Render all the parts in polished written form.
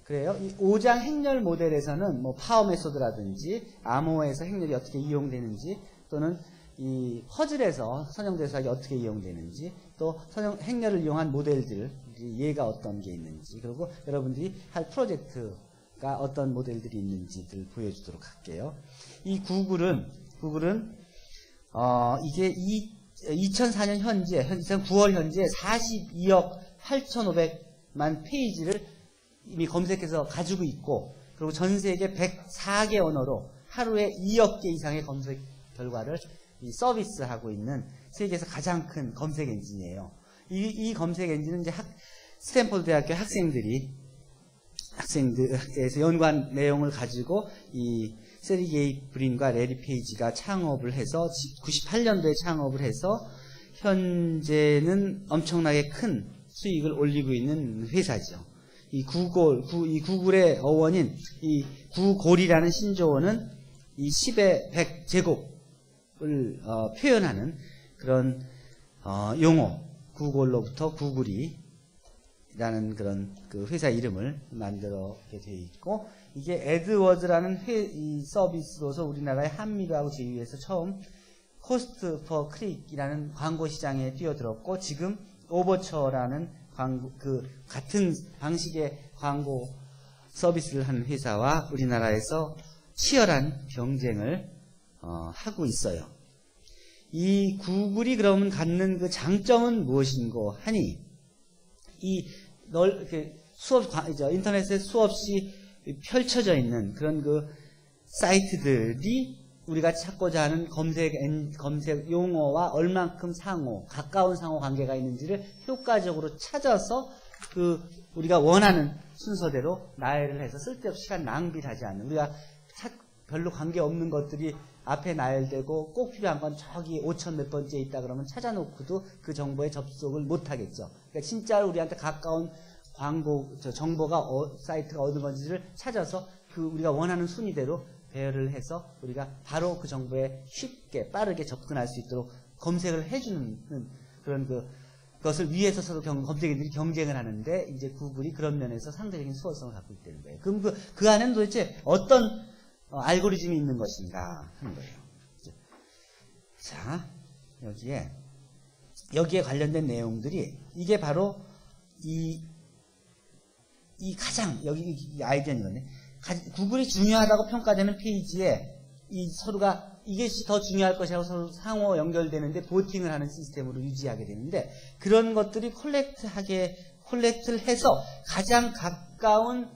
그래요. 이 5장 행렬 모델에서는 뭐 파워 메소드라든지 암호에서 행렬이 어떻게 이용되는지 또는 이 퍼즐에서 선형대수학이 어떻게 이용되는지 또 행렬을 이용한 모델들 예가 어떤 게 있는지 그리고 여러분들이 할 프로젝트가 어떤 모델들이 있는지를 보여주도록 할게요. 이 구글은 이게 2004년 현재 9월 현재 42억 8,500만 페이지를 이미 검색해서 가지고 있고 그리고 전 세계 104개 언어로 하루에 2억 개 이상의 검색 결과를 서비스하고 있는 세계에서 가장 큰 검색 엔진이에요. 이 검색 엔진은 이제 스탠포드 대학교 학생들에서 연구한 내용을 가지고 이 세리게이 브린과 레리 페이지가 창업을 해서 98년도에 창업을 해서 현재는 엄청나게 큰 수익을 올리고 있는 회사죠. 이 구글의 어원인 이 구골이라는 신조어는 이 10의 100제곱을 표현하는 그런 용어 구글로부터 구글이라는 그런 그 회사 이름을 만들게 되어 있고 이게 에드워즈라는 이 서비스로서 우리나라의 한미가하고 제휴해서 처음 코스트 퍼 클릭이라는 광고 시장에 뛰어들었고 지금 오버처라는 같은 방식의 광고 서비스를 하는 회사와 우리나라에서 치열한 경쟁을 하고 있어요. 이 구글이 그러면 갖는 그 장점은 무엇인고 하니 인터넷에 수없이 펼쳐져 있는 그런 그 사이트들이 우리가 찾고자 하는 검색 용어와 얼만큼 가까운 상호 관계가 있는지를 효과적으로 찾아서 우리가 원하는 순서대로 나열을 해서 쓸데없이 시간 낭비를 하지 않는 우리가 별로 관계없는 것들이 앞에 나열되고 꼭 필요한 건 저기 5,000 몇 번째 있다 그러면 찾아놓고도 그 정보에 접속을 못 하겠죠. 그러니까 진짜로 우리한테 가까운 정보가 사이트가 어느 건지를 찾아서 우리가 원하는 순위대로 배열을 해서 우리가 바로 그 정보에 쉽게 빠르게 접근할 수 있도록 검색을 해주는 그런 그것을 위해서 서로 검색인들이 경쟁을 하는데 이제 구글이 그런 면에서 상대적인 수월성을 갖고 있다는 거예요. 그럼 그 안에는 도대체 어떤 알고리즘이 있는 것인가 하는 거예요. 자, 여기에 관련된 내용들이 이게 바로 여기 아이디어는 이거네. 구글이 중요하다고 평가되는 페이지에 서로가 이것이 더 중요할 것이라고 서로 상호 연결되는데 보팅을 하는 시스템으로 유지하게 되는데 그런 것들이 콜렉트를 해서 가장 가까운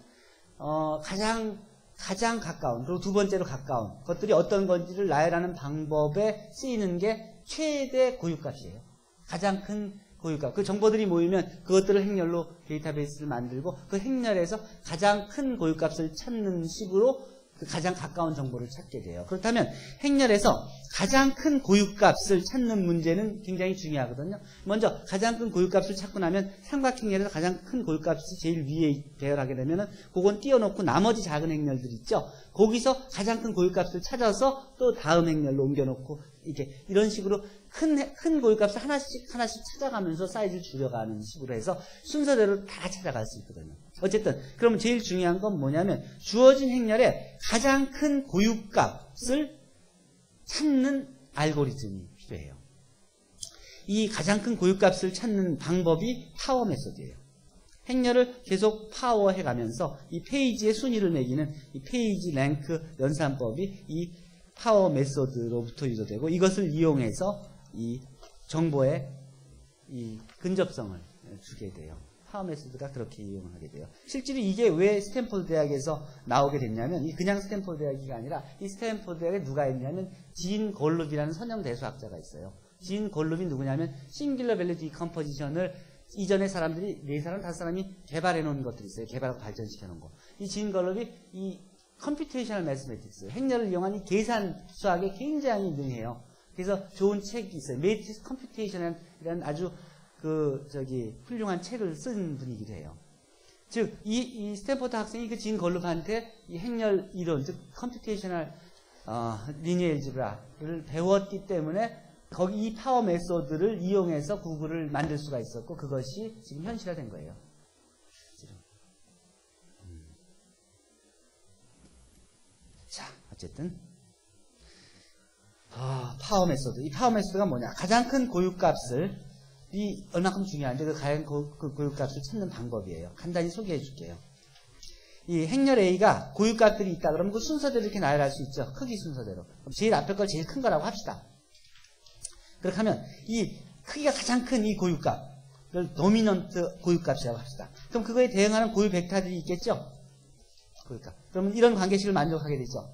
그리고 두 번째로 가까운 것들이 어떤 건지를 나열하는 방법에 쓰이는 게 최대 고유값이에요. 가장 큰 고유값. 그 정보들이 모이면 그것들을 행렬로 데이터베이스를 만들고 그 행렬에서 가장 큰 고유값을 찾는 식으로 그 가장 가까운 정보를 찾게 돼요. 그렇다면 행렬에서 가장 큰 고유값을 찾는 문제는 굉장히 중요하거든요. 먼저 가장 큰 고유값을 찾고 나면 삼각행렬에서 가장 큰 고유값이 제일 위에 배열하게 되면은 그건 띄워놓고 나머지 작은 행렬들 있죠. 거기서 가장 큰 고유값을 찾아서 또 다음 행렬로 옮겨놓고 이런 식으로 큰 고유값을 하나씩 찾아가면서 사이즈를 줄여가는 식으로 해서 순서대로 다 찾아갈 수 있거든요. 어쨌든 그러면 제일 중요한 건 뭐냐면 주어진 행렬에 가장 큰 고유값을 찾는 알고리즘이 필요해요. 이 가장 큰 고유값을 찾는 방법이 파워 메소드예요. 행렬을 계속 파워해 가면서 이 페이지의 순위를 매기는 이 페이지 랭크 연산법이 이 파워 메소드로부터 유도되고 이것을 이용해서 이 정보의 이 근접성을 주게 돼요. 파워 메소드가 그렇게 이용을 하게 돼요. 실제로 이게 왜 스탠포드 대학에서 나오게 됐냐면 그냥 스탠포드 대학이 아니라 이 스탠포드 대학에 누가 있냐면 진 골룹이라는 선형 대수학자가 있어요. 진 골룹이 누구냐면 싱귤러 밸류 디컴포지션을 이전에 사람들이 4사람, 5사람이 개발해 놓은 것들이 있어요. 개발하고 발전시켜 놓은 거. 이 진 골룹이 이 컴퓨테이셔널 매스매틱스, 행렬을 이용한 이 계산 수학에 굉장히 능해요. 그래서 좋은 책이 있어요. 매트릭스 컴퓨테이션이라는 아주 훌륭한 책을 쓴 분이기도 해요. 즉, 이 스탠포드 학생이 그 진 걸룹한테 이 행렬 이론, 즉, 컴퓨테이셔널, 리니어 엘지브라를 배웠기 때문에 거기 이 파워 메소드를 이용해서 구글을 만들 수가 있었고, 그것이 지금 현실화된 거예요. 어쨌든 파워 메소드. 이 파워 메소드가 뭐냐? 가장 큰 고유값을 이 얼마큼 중요한데 그 가장 고유값을 찾는 방법이에요. 간단히 소개해 줄게요. 이 행렬 A가 고유값들이 있다 그러면 그 순서대로 이렇게 나열할 수 있죠. 크기 순서대로. 그럼 제일 앞에 걸 제일 큰 거라고 합시다. 그렇게 하면 이 크기가 가장 큰 이 고유값을 도미넌트 고유값이라고 합시다. 그럼 그거에 대응하는 고유 벡터들이 있겠죠? 고유값. 그러면 이런 관계식을 만족하게 되죠.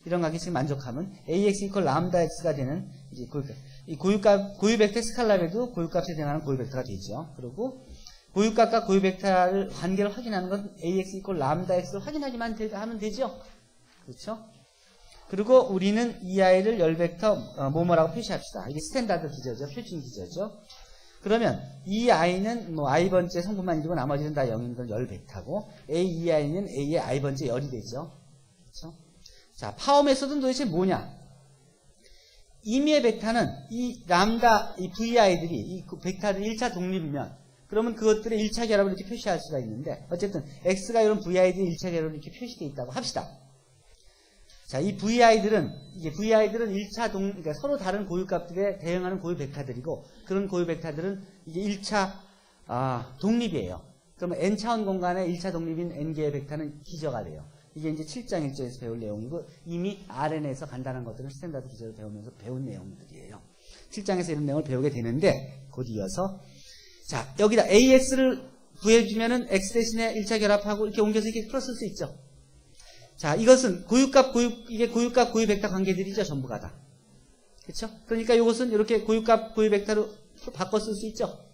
이런 관계식을 만족하면 AX 이퀄 람다 X가 되는 이제 고유값. 이 고유 벡터 스칼라에도 고유값에 대응하는 고유 벡터가 되죠. 그리고 고유값과 고유 벡터를 관계를 확인하는 건 AX 이퀄 람다 X를 확인하기만 하면 되죠. 그렇죠? 그리고 우리는 이 아이를 열 벡터 뭐뭐라고 표시합시다. 이게 스탠다드 기저죠. 표준 기저죠. 그러면 이 i는 뭐 i번째 성분만 이루고 나머지는 다 0인 건 열 벡터고 이 i는 a의 i번째 열이 되죠. 그렇죠? 자, 파워 메소드는 도대체 뭐냐? 임의의 벡터는 이 람다, 이 vi들이 이 벡터들이 1차 독립이면 그러면 그것들의 1차 결합을 이렇게 표시할 수가 있는데 어쨌든 x가 이런 vi들이 1차 결합으로 이렇게 표시되어 있다고 합시다. 자, 이 vi들은 1차 그러니까 서로 다른 고유값들에 대응하는 고유 벡터들이고 그런 고유 벡터들은 이게 1차 독립이에요. 그러면 n차원 공간에 1차 독립인 n개의 벡터는 기저가 돼요. 이게 이제 7장 1조에서 배울 내용이고 이미 RN에서 간단한 것들은 스탠다드 기저를 배우면서 배운 내용들이에요. 7장에서 이런 내용을 배우게 되는데 곧 이어서 자, 여기다 AX를 구해주면은 X 대신에 1차 결합하고 이렇게 옮겨서 이렇게 풀었을 수 있죠. 자, 이것은 이게 고유값, 고유 벡터 관계들이죠, 전부가 다. 그쵸? 그러니까 이것은 이렇게 고유값, 고유 벡터로 바꿔 쓸 수 있죠.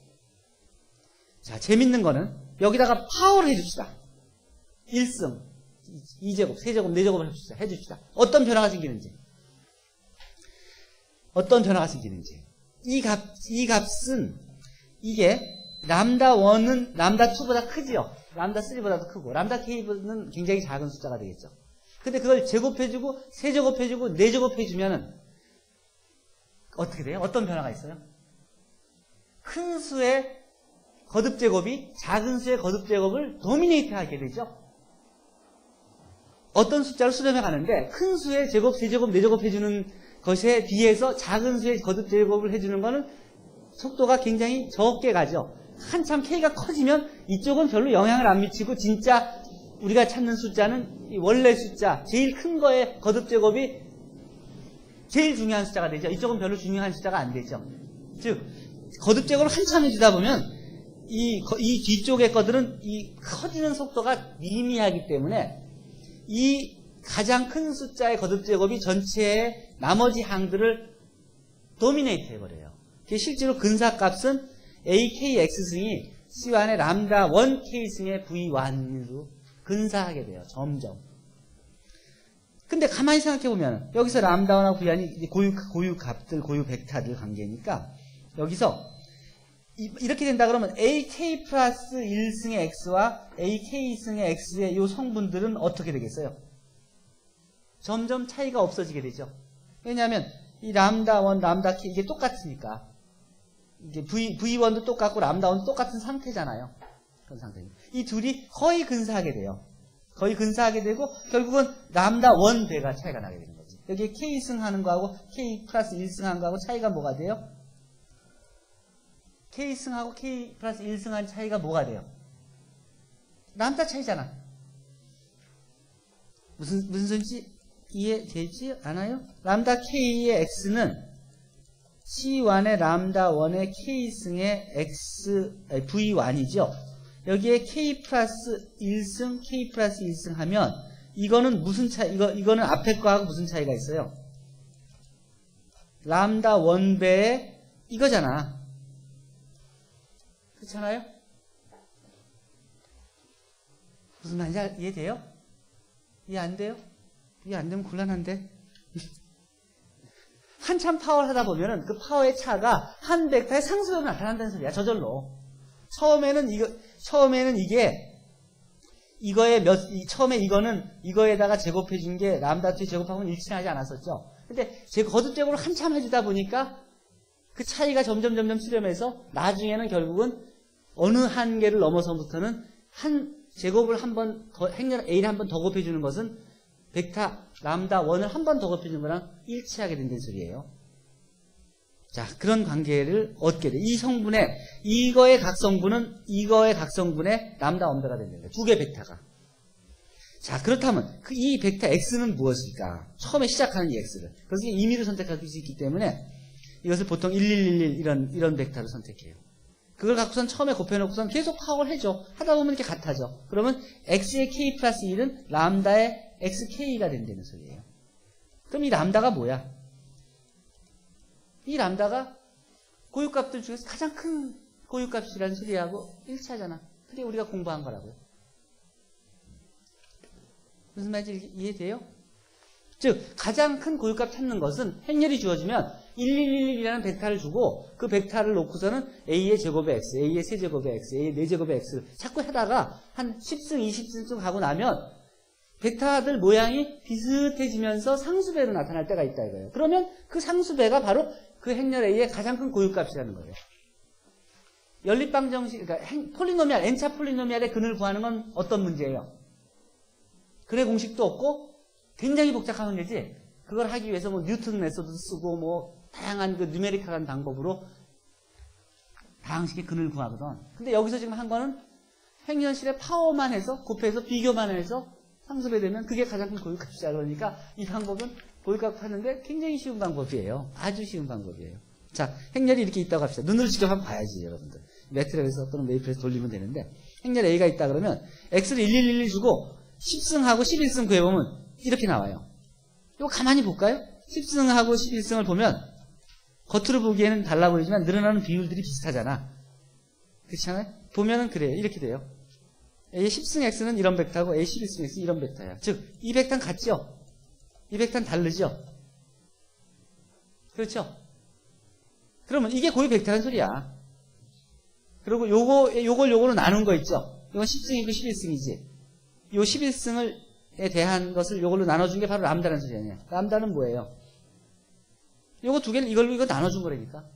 자, 재밌는 거는 여기다가 파워를 해줍시다. 1승, 2제곱, 3제곱, 4제곱을 해줍시다. 어떤 변화가 생기는지. 이 값은 이게 람다1은 람다2보다 크지요. 람다3보다도 크고 람다 k는 굉장히 작은 숫자가 되겠죠. 근데 그걸 제곱해주고 3제곱해주고 4제곱해주면은 어떻게 돼요? 어떤 변화가 있어요? 큰 수의 거듭제곱이 작은 수의 거듭제곱을 도미네이트 하게 되죠. 어떤 숫자를 수렴해 가는데 큰 수의 제곱, 3제곱, 4제곱 해주는 것에 비해서 작은 수의 거듭제곱을 해주는 거는 속도가 굉장히 적게 가죠. 한참 K가 커지면 이쪽은 별로 영향을 안 미치고 진짜 우리가 찾는 숫자는 이 원래 숫자, 제일 큰 거의 거듭제곱이 제일 중요한 숫자가 되죠. 이쪽은 별로 중요한 숫자가 안 되죠. 즉 거듭제곱을 한참 해주다 보면 이 뒤쪽의 것들은 이 커지는 속도가 미미하기 때문에 이 가장 큰 숫자의 거듭제곱이 전체의 나머지 항들을 도미네이트 해버려요. 실제로 근사값은 AKX승이 C1의 람다 1K승의 V1으로 근사하게 돼요. 점점. 근데 가만히 생각해보면 여기서 람다 1하고 V1이 고유 값들, 고유 벡터들 관계니까 여기서 이렇게 된다 그러면 AK 플러스 1승의 X와 AK승의 X의 이 성분들은 어떻게 되겠어요? 점점 차이가 없어지게 되죠. 왜냐하면 이 람다 1, 람다 K 이게 똑같으니까. 이게 V1도 똑같고 람다1도 똑같은 상태잖아요. 그런 상태입니다. 이 둘이 거의 근사하게 돼요. 거의 근사하게 되고 결국은 람다1 배가 차이가 나게 되는 거지. 여기 K승 하는 거하고 K 플러스 1승 하는 거하고 차이가 뭐가 돼요? K승하고 K 플러스 1승 한 차이가 뭐가 돼요? 람다 차이잖아. 무슨 소리인지 이해되지 않아요? 람다 K의 X는 C1의 람다 1의 K승의 V1이죠. 여기에 K 플러스 1승, K 플러스 1승 하면 이거는 무슨 차이, 이거는 앞에 거하고 무슨 차이가 있어요? 람다 1배의 이거잖아. 그렇잖아요? 무슨 말인지 이해돼요? 이해 안 돼요? 이해 안 되면 곤란한데? 한참 파워를 하다 보면은 그 파워의 차가 한 벡터의 상수로 나타난다는 소리야, 저절로. 처음에는 처음에 이거는 이거에다가 제곱해준 게 람다2 제곱하고는 일치하지 않았었죠. 근데 거듭제곱을 한참 해주다 보니까 그 차이가 점점 수렴해서 나중에는 결국은 어느 한계를 넘어서부터는 한 제곱을 한 번 더, 행렬 A를 한 번 더 곱해주는 것은 벡터 람다 1을 한 번 더 곱해준 거랑 일치하게 된다는 소리예요. 자, 그런 관계를 얻게 돼. 이 성분의, 이거의 각성분은 이거의 각성분의 람다 엄배가 된다는 거예요. 두 개 벡터가. 자, 그렇다면 이 벡터 X는 무엇일까? 처음에 시작하는 이 X를. 그래서 임의로 선택할 수 있기 때문에 이것을 보통 1111 이런 벡터를 선택해요. 그걸 갖고선 처음에 곱해놓고선 계속 파악을 해줘. 하다 보면 이렇게 같아져. 그러면 X의 K 플러스 1은 람다의 XK가 된다는 소리예요. 그럼 이 람다가 뭐야? 이 람다가 고유값들 중에서 가장 큰 고유값이라는 소리하고 일치하잖아. 그게 우리가 공부한 거라고요. 무슨 말인지 이해돼요? 즉 가장 큰 고유값 찾는 것은 행렬이 주어지면 1111이라는 벡터를 주고 그 벡터를 놓고서는 A의 제곱의 X, A의 세제곱의 X, A의 4제곱의 X를 자꾸 하다가 한 10승, 20승 가고 나면 벡터들 모양이 비슷해지면서 상수배로 나타날 때가 있다 이거예요. 그러면 그 상수배가 바로 그 행렬 A의 가장 큰 고유값이라는 거예요. 연립방정식, 그러니까 폴리노미알, n차 폴리노미알의 근을 구하는 건 어떤 문제예요? 근의 공식도 없고 굉장히 복잡한 문제지. 그걸 하기 위해서 뭐 뉴턴 메소드 쓰고 뭐 다양한 그 뉴메리컬한 방법으로 다항식의 근을 구하거든. 근데 여기서 지금 한 거는 행렬실의 파워만 해서 곱해서 비교만 해서 상수배 되면 그게 가장 큰 고유값이야. 그러니까 이 방법은 고유값 하는데 굉장히 쉬운 방법이에요. 아주 쉬운 방법이에요. 자, 행렬이 이렇게 있다고 합시다. 눈으로 직접 한번 봐야지, 여러분들. 매트랩에서 또는 메이플에서 돌리면 되는데 행렬 A가 있다 그러면 X를 1111 주고 10승하고 11승 구해보면 이렇게 나와요. 이거 가만히 볼까요? 10승하고 11승을 보면 겉으로 보기에는 달라 보이지만 늘어나는 비율들이 비슷하잖아. 그렇잖아요? 보면은 그래요. 이렇게 돼요. A 10승 X는 이런 벡터고 A 11승 X는 이런 벡터야. 즉, 이 벡터는 같죠? 이 벡터는 다르죠? 그렇죠? 그러면 이게 고유 벡터라는 소리야. 그리고 요걸로 나눈 거 있죠? 이건 10승이고 11승이지. 요 11승에 대한 것을 요걸로 나눠준 게 바로 람다라는 소리 아니야. 람다는 뭐예요? 요거 두 개를 이거 나눠준 거라니까.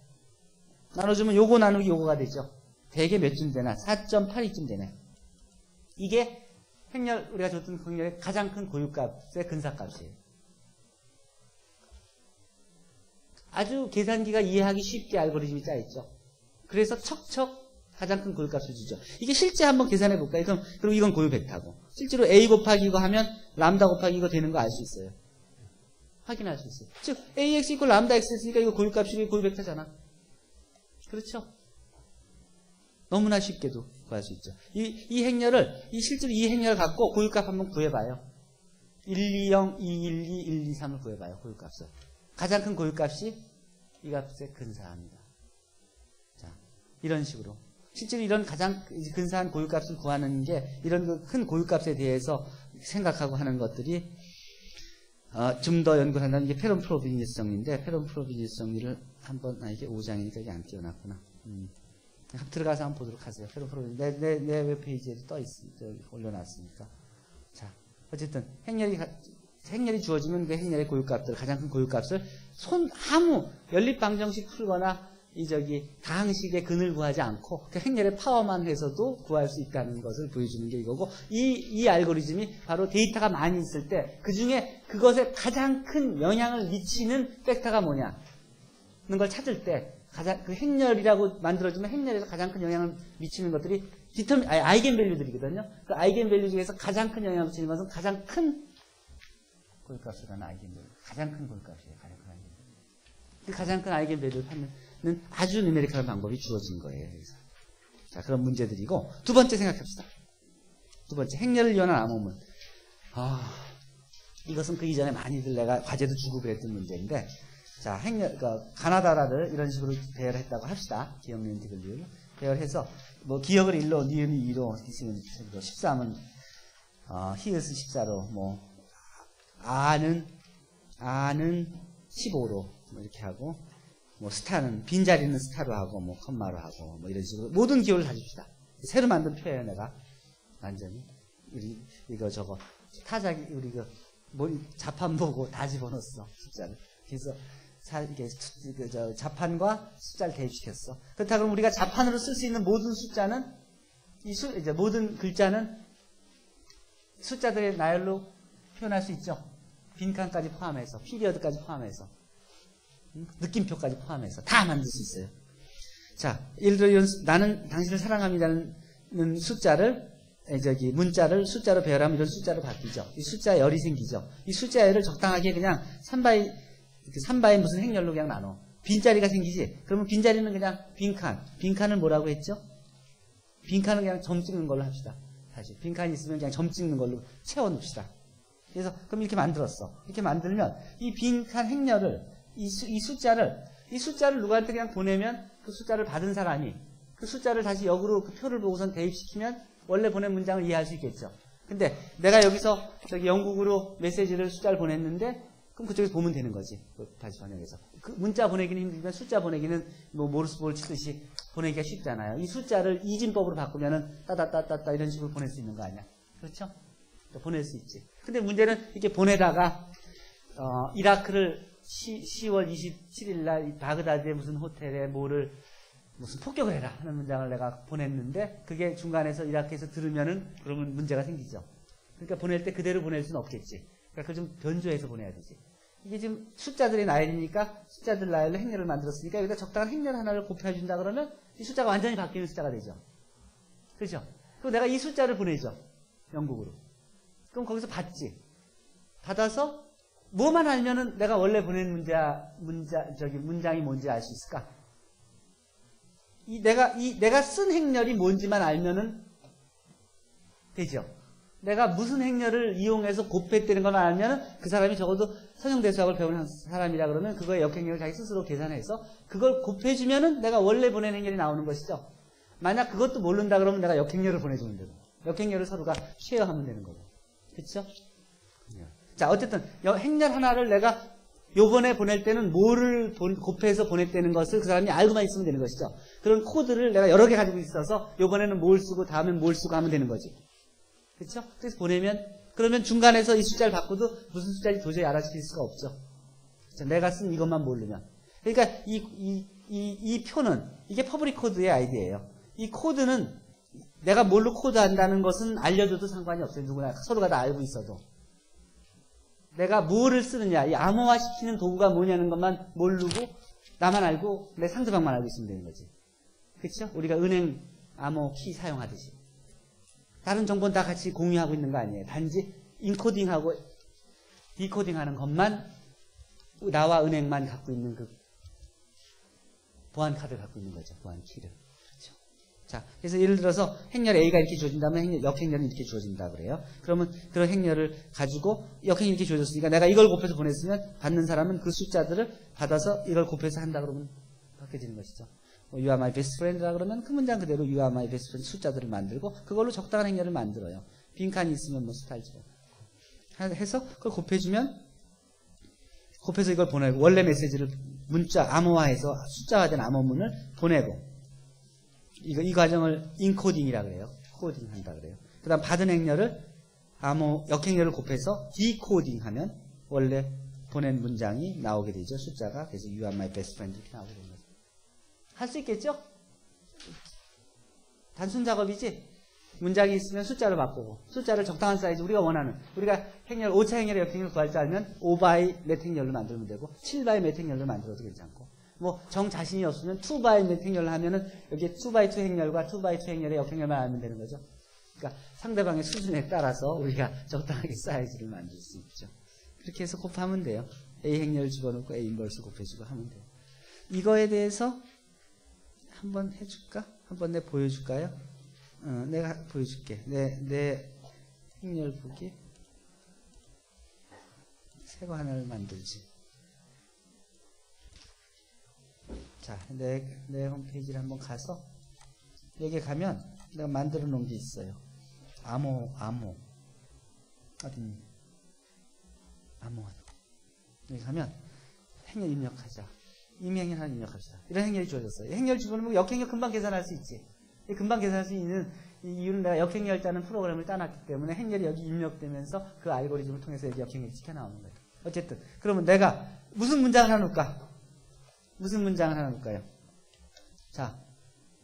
나눠주면 요거 나누기 요거가 되죠. 대개 몇쯤 되나? 4.82쯤 되네. 이게 행렬, 우리가 줬던 행렬의 가장 큰 고유값의 근사값이에요. 아주 계산기가 이해하기 쉽게 알고리즘이 짜있죠. 그래서 척척 가장 큰 고유값을 주죠. 이게 실제 한번 계산해 볼까요? 그럼 이건 고유 벡터고. 실제로 A 곱하기 이거 하면 람다 곱하기 이거 되는 거 알 수 있어요. 확인할 수 있어요. 즉 AX 이퀄 람다 X 했으니까 이거 고유값이 고유 벡터잖아. 그렇죠? 너무나 쉽게도 구할 수 있죠. 이 행렬을, 실제로 이 행렬을 갖고 고유값 한번 구해봐요. 120, 212, 123을 구해봐요. 고유값을. 가장 큰 고유값이 이 값에 근사합니다. 자, 이런 식으로. 실제로 이런 가장 근사한 고유값을 구하는 게 이런 큰 고유값에 대해서 생각하고 하는 것들이 좀 더 연구를 한다면 이게 페론 프로비니스 정리인데 페론 프로비니스 정리를 한번 이게 5장이니까 이게 안 띄워놨구나. 들어가서 한번 보도록 하세요. 페론 프로비니스 내 웹페이지에도 올려놨으니까. 자, 어쨌든 행렬이 주어지면 그 행렬의 고유값들 가장 큰 고유값을 아무 연립방정식 풀거나 다항식의 근을 구하지 않고 그 행렬의 파워만 해서도 구할 수 있다는 것을 보여주는 게 이거고 이 알고리즘이 바로 데이터가 많이 있을 때 그 중에 그것에 가장 큰 영향을 미치는 팩터가 뭐냐는 걸 찾을 때 가장 그 행렬이라고 만들어주면 행렬에서 가장 큰 영향을 미치는 것들이 아이겐밸류들이거든요. 그 아이겐밸류 중에서 가장 큰 영향을 미치는 것은 가장 큰 고유값이라는 아이겐밸류. 가장 큰 고유값이에요. 가장 큰 아이겐밸류. 그 가장 큰 아이겐밸류를 찾는 아주 누메리컬한 방법이 주어진 거예요. 그래서. 자, 그런 문제들이고 두 번째 생각합시다. 두 번째 행렬을 이용한 암호문. 이것은 그 이전에 많이들 내가 과제도 주고 그랬던 문제인데 자, 행렬, 그러니까 가나다라를 이런 식으로 배열했다고 합시다. 기억, 니은, 디귿, 리을 배열해서 뭐 기억을 1로, 니은이 2로, 디귿은 13은 히읗은 14로, 뭐 아는 15로 뭐 이렇게 하고. 뭐 스타는 빈자리는 스타로 하고 뭐 컴마로 하고 뭐 이런 식으로 모든 기호를 다 줍시다. 새로 만든 표예요. 내가 완전히 이거 저거 타자기 우리 자판 보고 다 집어넣었어 숫자를. 그래서 이게 자판과 숫자를 대입시켰어. 그렇다 그러면 우리가 자판으로 쓸 수 있는 모든 숫자는 이제 모든 글자는 숫자들의 나열로 표현할 수 있죠. 빈칸까지 포함해서, 피리어드까지 포함해서, 느낌표까지 포함해서 다 만들 수 있어요. 자, 예를 들어 나는 당신을 사랑합니다는 문자를 숫자로 배열하면 이런 숫자로 바뀌죠. 이 숫자 열이 생기죠. 이 숫자 열을 적당하게 그냥 3바의 무슨 행렬로 그냥 나눠. 빈자리가 생기지. 그러면 빈자리는 그냥 빈칸을 뭐라고 했죠? 빈칸은 그냥 점 찍는 걸로 합시다. 다시 빈칸이 있으면 그냥 점 찍는 걸로 채워놓읍시다. 그래서 그럼 이렇게 만들었어. 이렇게 만들면 이 빈칸 행렬을 이 숫자를 누구한테 그냥 보내면 그 숫자를 받은 사람이 그 숫자를 다시 역으로 그 표를 보고선 대입시키면 원래 보낸 문장을 이해할 수 있겠죠. 근데 내가 여기서 영국으로 메시지를 숫자를 보냈는데 그럼 그쪽에서 보면 되는 거지. 다시 번역해서. 그 문자 보내기는 힘들지만 숫자 보내기는 뭐 모르스볼 치듯이 보내기가 쉽잖아요. 이 숫자를 이진법으로 바꾸면은 따다따따따 이런 식으로 보낼 수 있는 거 아니야. 그렇죠? 보낼 수 있지. 근데 문제는 이렇게 보내다가 이라크를 10월 27일 날 바그다드의 무슨 호텔에 무슨 폭격을 해라 하는 문장을 내가 보냈는데 그게 중간에서 이라크에서 들으면은 그러면 문제가 생기죠. 그러니까 보낼 때 그대로 보낼 수는 없겠지. 그러니까 그걸 좀 변조해서 보내야 되지. 이게 지금 숫자들의 나열이니까 숫자들 나열로 행렬을 만들었으니까 여기다 적당한 행렬 하나를 곱해준다 그러면 이 숫자가 완전히 바뀌는 숫자가 되죠. 그렇죠? 그럼 내가 이 숫자를 보내죠. 영국으로. 그럼 거기서 받지. 받아서 뭐만 알면은 내가 원래 보낸 문장이 뭔지 알 수 있을까? 내가 쓴 행렬이 뭔지만 알면은 되죠. 내가 무슨 행렬을 이용해서 곱했다는 걸 알면은 그 사람이 적어도 선형대수학을 배우는 사람이라 그러면 그거의 역행렬을 자기 스스로 계산해서 그걸 곱해주면은 내가 원래 보낸 행렬이 나오는 것이죠. 만약 그것도 모른다 그러면 내가 역행렬을 보내주면 되고 역행렬을 서로가 쉐어하면 되는 거고. 그렇죠? 자, 어쨌든 행렬 하나를 내가 요번에 보낼 때는 뭐를 곱해서 보냈다는 것을 그 사람이 알고만 있으면 되는 것이죠. 그런 코드를 내가 여러 개 가지고 있어서 요번에는 뭘 쓰고 다음엔 뭘 쓰고 하면 되는 거지. 그렇죠? 그래서 보내면 그러면 중간에서 이 숫자를 바꿔도 무슨 숫자인지 도저히 알아차릴 수가 없죠. 그렇죠? 내가 쓴 이것만 모르면. 그러니까 이 표는 이게 퍼블릭 코드의 아이디어예요. 이 코드는 내가 뭘로 코드한다는 것은 알려줘도 상관이 없어요. 누구나 서로가 다 알고 있어도. 내가 뭐를 쓰느냐, 이 암호화시키는 도구가 뭐냐는 것만 모르고 나만 알고 내 상대방만 알고 있으면 되는 거지. 그렇죠? 우리가 은행 암호 키 사용하듯이. 다른 정보는 다 같이 공유하고 있는 거 아니에요. 단지 인코딩하고 디코딩하는 것만 나와 은행만 갖고 있는 그 보안 카드를 갖고 있는 거죠. 보안 키를. 그렇죠? 자, 그래서 예를 들어서 행렬 A가 이렇게 주어진다면 역행렬은 이렇게 주어진다 그래요. 그러면 그런 행렬을 가지고 역행이 이렇게 주어졌으니까 내가 이걸 곱해서 보냈으면 받는 사람은 그 숫자들을 받아서 이걸 곱해서 한다 그러면 바뀌어지는 것이죠. You are my best friend라 그러면 그 문장 그대로 You are my best friend 숫자들을 만들고 그걸로 적당한 행렬을 만들어요. 빈칸이 있으면 뭐 스타일처럼 해서 그걸 곱해주면 곱해서 이걸 보내고 원래 메시지를 문자 암호화해서 숫자화된 암호문을 보내고 이 과정을 인코딩이라 그래요. 코딩 한다 그래요. 그 다음 받은 행렬을 역행렬을 곱해서 디코딩하면 원래 보낸 문장이 나오게 되죠. 숫자가. 그래서 You are my best friend 이렇게 나오게 됩니다. 할 수 있겠죠? 단순 작업이지? 문장이 있으면 숫자를 바꾸고 숫자를 적당한 사이즈 우리가 행렬 5차 행렬의 역행렬을 구할 줄 알면 5바이 몇 행렬로 만들면 되고 7바이 몇 행렬로 만들어도 괜찮고 뭐 정 자신이 없으면 2바이 몇 행렬을 하면은 여기에 2바이2 행렬과 2바이2 행렬의 역행렬만 알면 되는 거죠. 그러니까 상대방의 수준에 따라서 우리가 적당하게 사이즈를 만들 수 있죠. 그렇게 해서 곱하면 돼요. A 행렬 집어넣고 A 인버스 곱해주고 하면 돼요. 이거에 대해서 한번 해줄까? 한번 내가 보여줄까요? 내가 보여줄게. 내 행렬 보기. 새거 하나를 만들지. 자, 내 홈페이지를 한번 가서 여기 가면 내가 만들어 놓은 게 있어요. 암호. 어딨니? 암호. 여기 가면 행렬 입력하자. 임행렬 하나 입력합시다. 이런 행렬이 주어졌어요. 행렬 집어넣으면 역행렬 금방 계산할 수 있지. 금방 계산할 수 있는 이유는 내가 역행렬자는 프로그램을 따놨기 때문에 행렬이 여기 입력되면서 그 알고리즘을 통해서 여기 역행렬이 찍혀나오는 거예요. 어쨌든 그러면 내가 무슨 문장을 하나 놓을까? 무슨 문장을 하나 놓을까요? 자,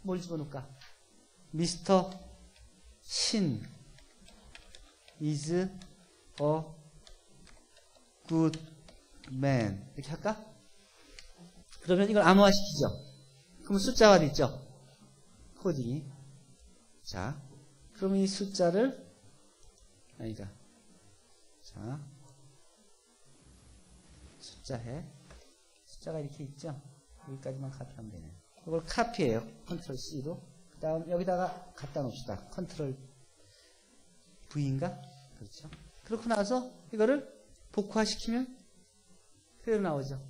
뭘 집어넣을까? 미스터 신 is a good man. 이렇게 할까? 그러면 이걸 암호화시키죠. 그러면 숫자가 됐죠. 코딩이. 자, 그럼 이 숫자를, 아니다. 자, 숫자에, 숫자가 이렇게 있죠. 여기까지만 카피하면 되네요. 이걸 카피해요. 컨트롤 C로. 그 다음 여기다가 갖다 놓읍시다. 컨트롤 V인가? 그렇죠. 그렇고 나서 이거를 복화시키면 그대로 나오죠.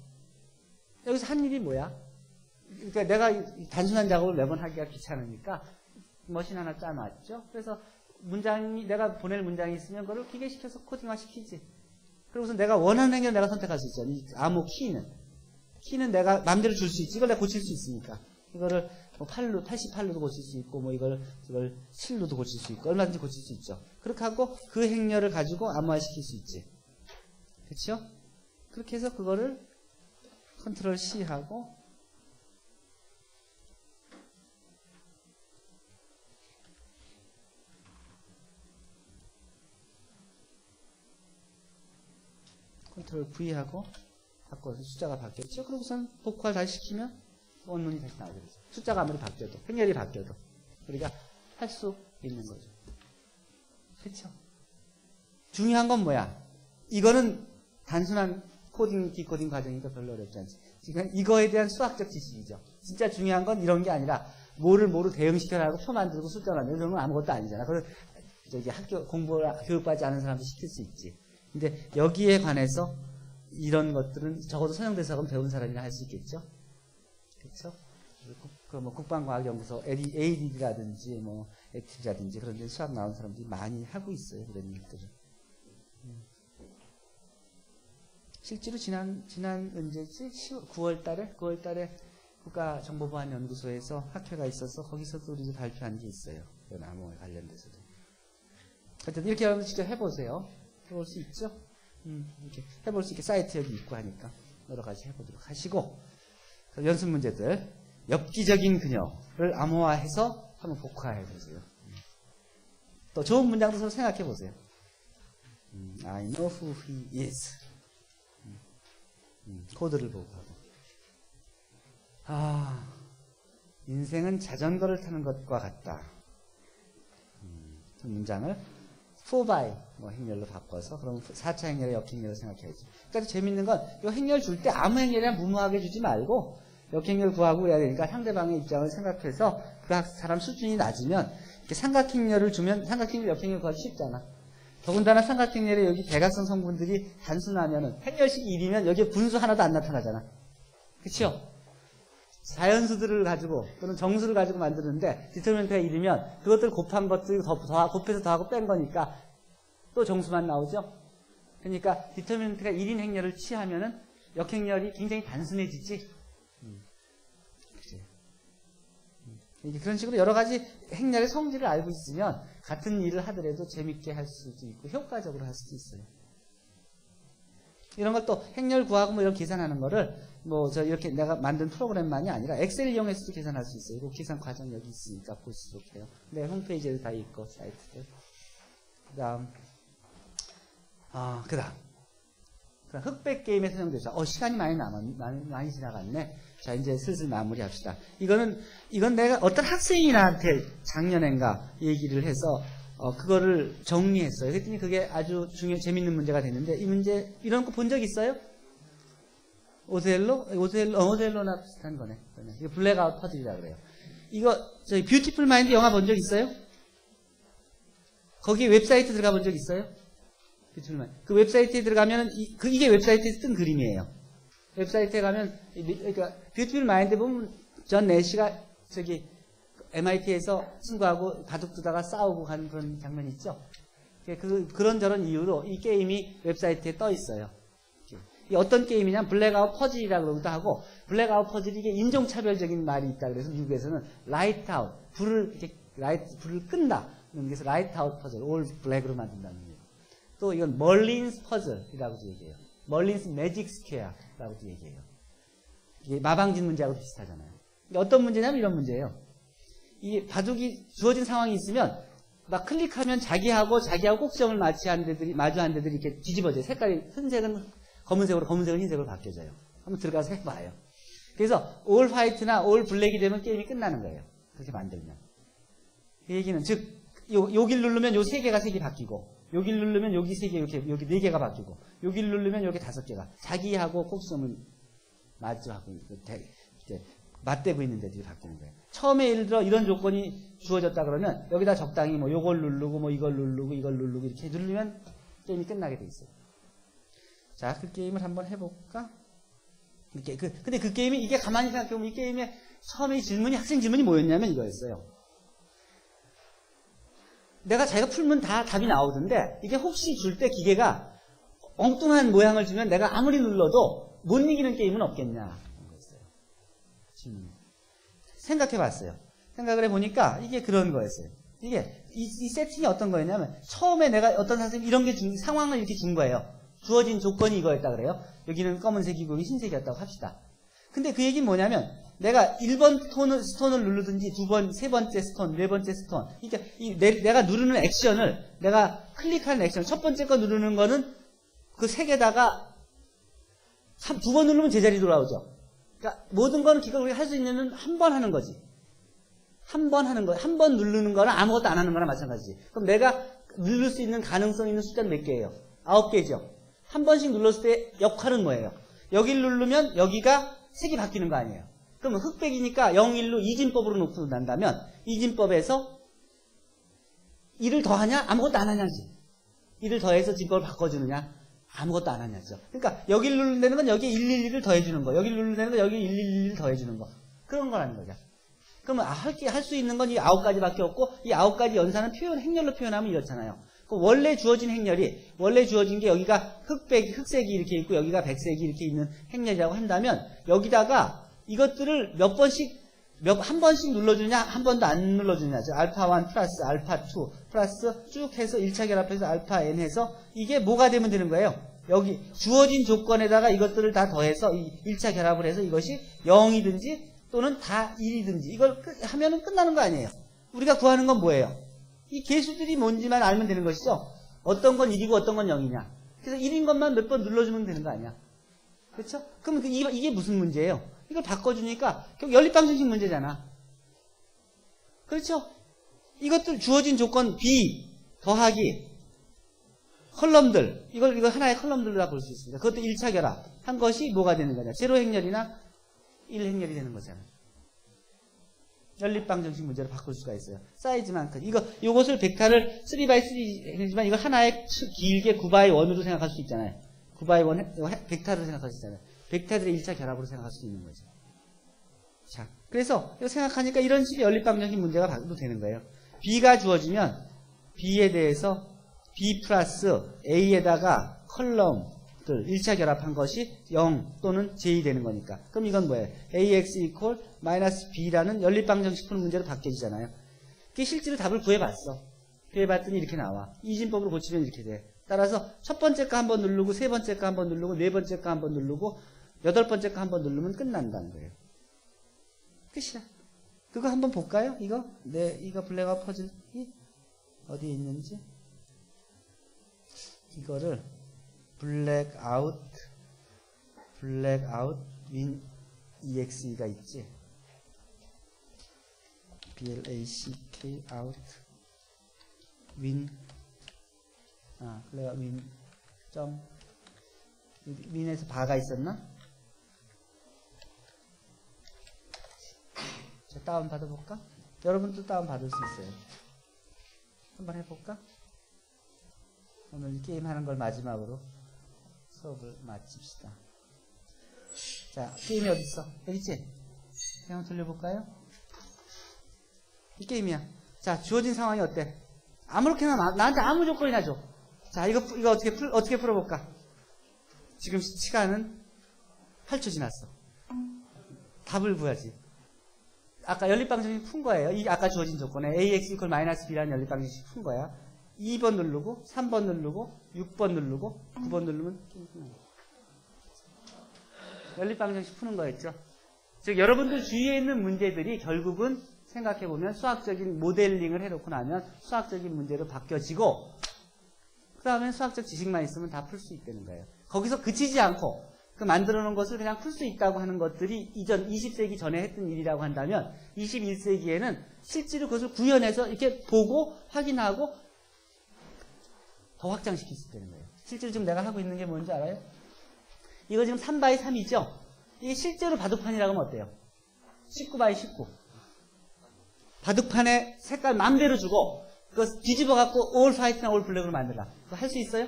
여기서 한 일이 뭐야? 그러니까 내가 단순한 작업을 매번 하기가 귀찮으니까 머신 하나 짜놨죠. 그래서 문장이, 내가 보낼 문장이 있으면 그걸 기계시켜서 코딩화 시키지. 그러고서 내가 원하는 행위를 내가 선택할 수 있죠. 이 암호 키는 내가 마음대로 줄 수 있지. 이걸 내가 고칠 수 있으니까. 이거를 뭐 88로도 고칠 수 있고, 뭐 이걸 7로도 고칠 수 있고, 얼마든지 고칠 수 있죠. 그렇게 하고 그 행렬을 가지고 암호화 시킬 수 있지. 그렇죠? 그렇게 해서 그거를 컨트롤 C 하고, 컨트롤 V 하고 바꿔서 숫자가 바뀌었죠. 그러고선 복화를 다시 시키면 원문이 다시 나오게 되죠. 숫자가 아무리 바뀌어도, 행렬이 바뀌어도 우리가 할 수 있는 거죠. 그렇죠? 중요한 건 뭐야? 이거는 단순한 디코딩 과정이니까 별로 어렵지 않지. 지금 이거에 대한 수학적 지식이죠. 진짜 중요한 건 이런 게 아니라 뭐를 대응시켜라고 표 만들고 숫자 만들고 이런 건 아무것도 아니잖아. 그걸 저기 학교 교육받지 않은 사람도 시킬 수 있지. 근데 여기에 관해서 이런 것들은 적어도 서영대사관 배운 사람이나 할 수 있겠죠. 그렇죠? 뭐 국방과학연구소 ADD라든지 뭐 애티라든지 그런 데 수학 나온 사람들이 많이 하고 있어요. 그런 일들을. 실제로 지난 언제지? 9월 달에 국가정보보안연구소에서 학회가 있어서 거기서도 우리가 발표한 게 있어요. 그런 암호에 관련돼서도. 하여튼 이렇게 하면 직접 해보세요. 해볼 수 있죠? 이렇게 해볼 수 있게 사이트 여기 있고 하니까 여러 가지 해보도록 하시고, 연습 문제들, 엽기적인 그녀를 암호화해서 한번 복화해 보세요. 또 좋은 문장도 서로 생각해 보세요. I know who he is. 코드를 보고 하고. 인생은 자전거를 타는 것과 같다. 문장을 4by 행렬로 바꿔서, 그럼 4차 행렬의 역행렬을 생각해야지. 그러니까 재밌는 건 이 행렬 줄 때 아무 행렬이나 무모하게 주지 말고 역행렬 구하고 그래야 되니까 상대방의 입장을 생각해서 그 사람 수준이 낮으면 이렇게 삼각행렬을 주면 삼각행렬 역행렬 구하기 쉽잖아. 더군다나 삼각행렬에 여기 대각선 성분들이 단순하면은 행렬식 1이면 여기에 분수 하나도 안 나타나잖아. 그렇죠? 자연수들을 가지고 또는 정수를 가지고 만드는데 디터미넌트가 1이면 그것들 곱한 것들이 곱해서 더하고 뺀 거니까 또 정수만 나오죠. 그러니까 디터미넌트가 1인 행렬을 취하면은 역행렬이 굉장히 단순해지지. 그런 식으로 여러 가지 행렬의 성질을 알고 있으면 같은 일을 하더라도 재밌게 할 수도 있고 효과적으로 할 수도 있어요. 이런 걸 또 행렬 구하고 이런 계산하는 거를 이렇게 내가 만든 프로그램만이 아니라 엑셀 이용해서도 계산할 수 있어요. 그 계산 과정 여기 있으니까 보시도록 해요. 네, 홈페이지에도 다 있고 사이트들. 그다음 흑백 게임에 사용되죠. 시간이 많이 지나갔네. 자, 이제 슬슬 마무리합시다. 이건 내가 어떤 학생이나한테 작년엔가 얘기를 해서 그거를 정리했어요. 그랬더니 그게 아주 재밌는 문제가 됐는데, 이 문제, 이런 거 본 적 있어요? 오셀로나 비슷한 거네. 이거 블랙아웃 퍼즐이라고 그래요. 저희 뷰티풀 마인드 영화 본 적 있어요? 거기 웹사이트 들어가 본 적 있어요? 뷰티풀 마인드. 그 웹사이트에 들어가면, 이게 웹사이트에서 뜬 그림이에요. 웹사이트에 가면, 그러니까 뷰티풀 마인드 보면 존 내시가 MIT에서 친구하고 바둑 두다가 싸우고 가는 그런 장면이 있죠. 그런저런 이유로 이 게임이 웹사이트에 떠 있어요. 이게 어떤 게임이냐면 블랙아웃 퍼즐이라고 그러기도 하고, 블랙아웃 퍼즐이 이게 인종차별적인 말이 있다 그래서 미국에서는 라이트아웃, 불을 끈다. 그래서 라이트아웃 퍼즐, 올 블랙으로 만든다는 거예요. 또 이건 멀린스 퍼즐이라고도 얘기해요. 멀린스 매직 스퀘어라고도 얘기해요. 이게 마방진 문제하고 비슷하잖아요. 어떤 문제냐면 이런 문제예요. 이 바둑이 주어진 상황이 있으면 막 클릭하면 자기하고 꼭지점을 마주한 데들이 이렇게 뒤집어져요. 색깔이, 흰색은 검은색은 흰색으로 바뀌어져요. 한번 들어가서 해봐요. 그래서 올 화이트나 올 블랙이 되면 게임이 끝나는 거예요. 그렇게 만들면. 그 얘기는 즉 여길 누르면 요 세 개가 색이 바뀌고 여길 누르면 여기 세 개 이렇게 여기 네 개가 바뀌고 여길 누르면 여기 다섯 개가 자기하고 꼭지점을 마주하고 맞대고 있는 데들이 바뀌는 거예요. 처음에 예를 들어 이런 조건이 주어졌다 그러면 여기다 적당히 뭐 요걸 누르고 뭐 이걸 누르고 이걸 누르고 이렇게 누르면 게임이 끝나게 돼 있어요. 자, 그 게임을 한번 해볼까? 근데 그 게임이 이게 가만히 생각해보면 이 게임의 처음에 질문이 학생 질문이 뭐였냐면 이거였어요. 내가 자기가 풀면 다 답이 나오던데 이게 혹시 줄 때 기계가 엉뚱한 모양을 주면 내가 아무리 눌러도 못 이기는 게임은 없겠냐. 생각해봤어요. 생각을 해보니까 이게 그런 거였어요. 이게 이 세팅이 어떤 거였냐면 처음에 내가 어떤 선생님이 이런 게 상황을 이렇게 준 거예요. 주어진 조건이 이거였다 그래요. 여기는 검은색이고 여기 흰색이었다고 합시다. 근데 그 얘기는 뭐냐면 내가 1번 스톤을 누르든지 2번, 세 번째 스톤, 네 번째 스톤. 그러니까 내가 누르는 액션을 내가 클릭하는 액션 첫 번째 거 누르는 거는 그 세 개다가 두 번 누르면 제자리 돌아오죠. 그러니까 모든 거는 기가 우리가 할 수 있는 한 번 하는 거지. 한 번 하는 거, 한 번 누르는 거랑 아무것도 안 하는 거랑 마찬가지지. 그럼 내가 누를 수 있는 가능성 있는 숫자는 몇 개예요? 9개죠. 한 번씩 눌렀을 때 역할은 뭐예요? 여기를 누르면 여기가 색이 바뀌는 거 아니에요? 그러면 흑백이니까 0, 1로 이진법으로 놓고 난다면 이진법에서 1을 더하냐? 아무것도 안 하냐지. 1을 더해서 진법을 바꿔주느냐? 아무것도 안 하냐죠. 그러니까 여기를 누르는 건 여기에 111을 더해주는 거. 여기를 누르는 건 여기에 111을 더해주는 거. 그런 거라는 거죠. 그러면 할 수 있는 건 이 9가지밖에 없고 이 9가지 연산은 행렬로 표현하면 이렇잖아요. 원래 주어진 행렬이 원래 주어진 게 여기가 흑색이 이렇게 있고 여기가 백색이 이렇게 있는 행렬이라고 한다면 여기다가 이것들을 한 번씩 눌러주냐 한 번도 안 눌러주냐죠. 알파 1 플러스 알파 2 플러스 쭉 해서 1차 결합해서 알파 n 해서 이게 뭐가 되면 되는 거예요. 여기 주어진 조건에다가 이것들을 다 더해서 1차 결합을 해서 이것이 0이든지 또는 다 1이든지 이걸 하면은 끝나는 거 아니에요. 우리가 구하는 건 뭐예요? 이 개수들이 뭔지만 알면 되는 것이죠. 어떤 건 1이고 어떤 건 0이냐. 그래서 1인 것만 몇 번 눌러주면 되는 거 아니야. 그렇죠? 그럼 이게 무슨 문제예요? 이걸 바꿔주니까 결국 연립방정식 문제잖아. 그렇죠? 이것들 주어진 조건 B 더하기 컬럼들 이걸 하나의 컬럼들로 다 볼 수 있습니다. 그것도 1차 결합 한 것이 뭐가 되는 거냐. 제로 행렬이나 1행렬이 되는 거잖아요. 연립방정식 문제로 바꿀 수가 있어요. 사이즈만큼. 이것을 벡터를 3x3이지만 이거 하나의 길게 9x1으로 생각할 수 있잖아요. 9x1 벡터로 생각할 수 있잖아요. 벡터들의 1차 결합으로 생각할 수 있는 거죠. 자, 그래서 이거 생각하니까 이런 식의 연립방정식 문제가 봐도 되는 거예요. B가 주어지면 B에 대해서 B 플러스 A에다가 컬럼들 1차 결합한 것이 0 또는 J 되는 거니까. 그럼 이건 뭐예요? AX equal 마이너스 B라는 연립방정식 푸는 문제로 바뀌어지잖아요. 그게 실제로 답을 구해봤어. 구해봤더니 이렇게 나와. 이진법으로 고치면 이렇게 돼. 따라서 첫 번째 거 한번 누르고 세 번째 거 한번 누르고 네 번째 거 한번 누르고 여덟 번째 거 한번 누르면 끝난다는 거예요. 끝이야. 그거 한번 볼까요? 이거 블랙아웃 퍼즐이 어디에 있는지 이거를 블랙아웃 윈 EXE가 있지. BLACK out 윈 블랙아웃 윈 점 윈에서 바가 있었나? 자, 다운 받아볼까? 여러분도 다운 받을 수 있어요. 한번 해볼까? 오늘 게임 하는 걸 마지막으로 수업을 마칩시다. 자, 게임이 어딨어? 여기 있지? 한번 돌려볼까요? 이 게임이야. 자, 주어진 상황이 어때? 아무렇게나 나한테 아무 조건이나 줘. 자, 이거 어떻게 풀어볼까? 지금 시간은 8초 지났어. 답을 구하지. 아까 연립방정식 푼 거예요. 이 아까 주어진 조건에 AX equal 마이너스 B라는 연립방정식 푼 거야. 2번 누르고 3번 누르고 6번 누르고 9번 누르면 연립방정식 푸는 거였죠. 즉 여러분들 주위에 있는 문제들이 결국은 생각해보면 수학적인 모델링을 해놓고 나면 수학적인 문제로 바뀌어지고 그 다음에 수학적 지식만 있으면 다 풀 수 있다는 거예요. 거기서 그치지 않고 그 만들어 놓은 것을 그냥 풀 수 있다고 하는 것들이 이전 20세기 전에 했던 일이라고 한다면 21세기에는 실제로 그것을 구현해서 이렇게 보고 확인하고 더 확장시킬 수 있다는 거예요. 실제로 지금 내가 하고 있는 게 뭔지 알아요? 이거 지금 3x3이죠? 이게 실제로 바둑판이라고 하면 어때요? 19x19. 바둑판에 색깔 마음대로 주고 그거 뒤집어 갖고 올 화이트나 올 블랙으로 만들라. 그거 할 수 있어요?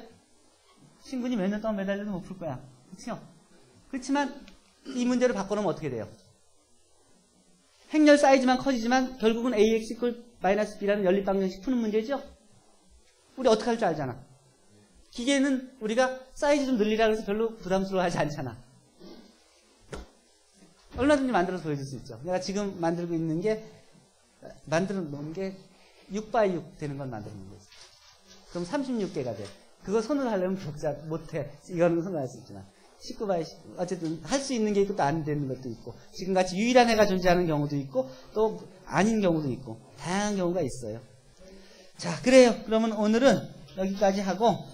신분이 몇 년 동안 매달려도 못 풀 거야. 그렇죠? 그렇지만 이 문제를 바꿔놓으면 어떻게 돼요? 행렬 사이즈만 커지지만 결국은 ax 이퀄 마이너스 b라는 연립방정식 푸는 문제죠? 우리 어떻게 할 줄 알잖아. 기계는 우리가 사이즈 좀 늘리라 그래서 별로 부담스러워하지 않잖아. 얼마든지 만들어서 보여줄 수 있죠. 내가 지금 만들고 있는 게 만들어 놓은 게 6x6 되는 걸 만들어 놓은 거지. 그럼 36개가 돼. 그거 손으로 하려면 못해. 이거는 손으로 할 수 있지만. 19x19. 어쨌든 할 수 있는 게 있고 또 안 되는 것도 있고 지금같이 유일한 해가 존재하는 경우도 있고 또 아닌 경우도 있고 다양한 경우가 있어요. 자, 그래요. 그러면 오늘은 여기까지 하고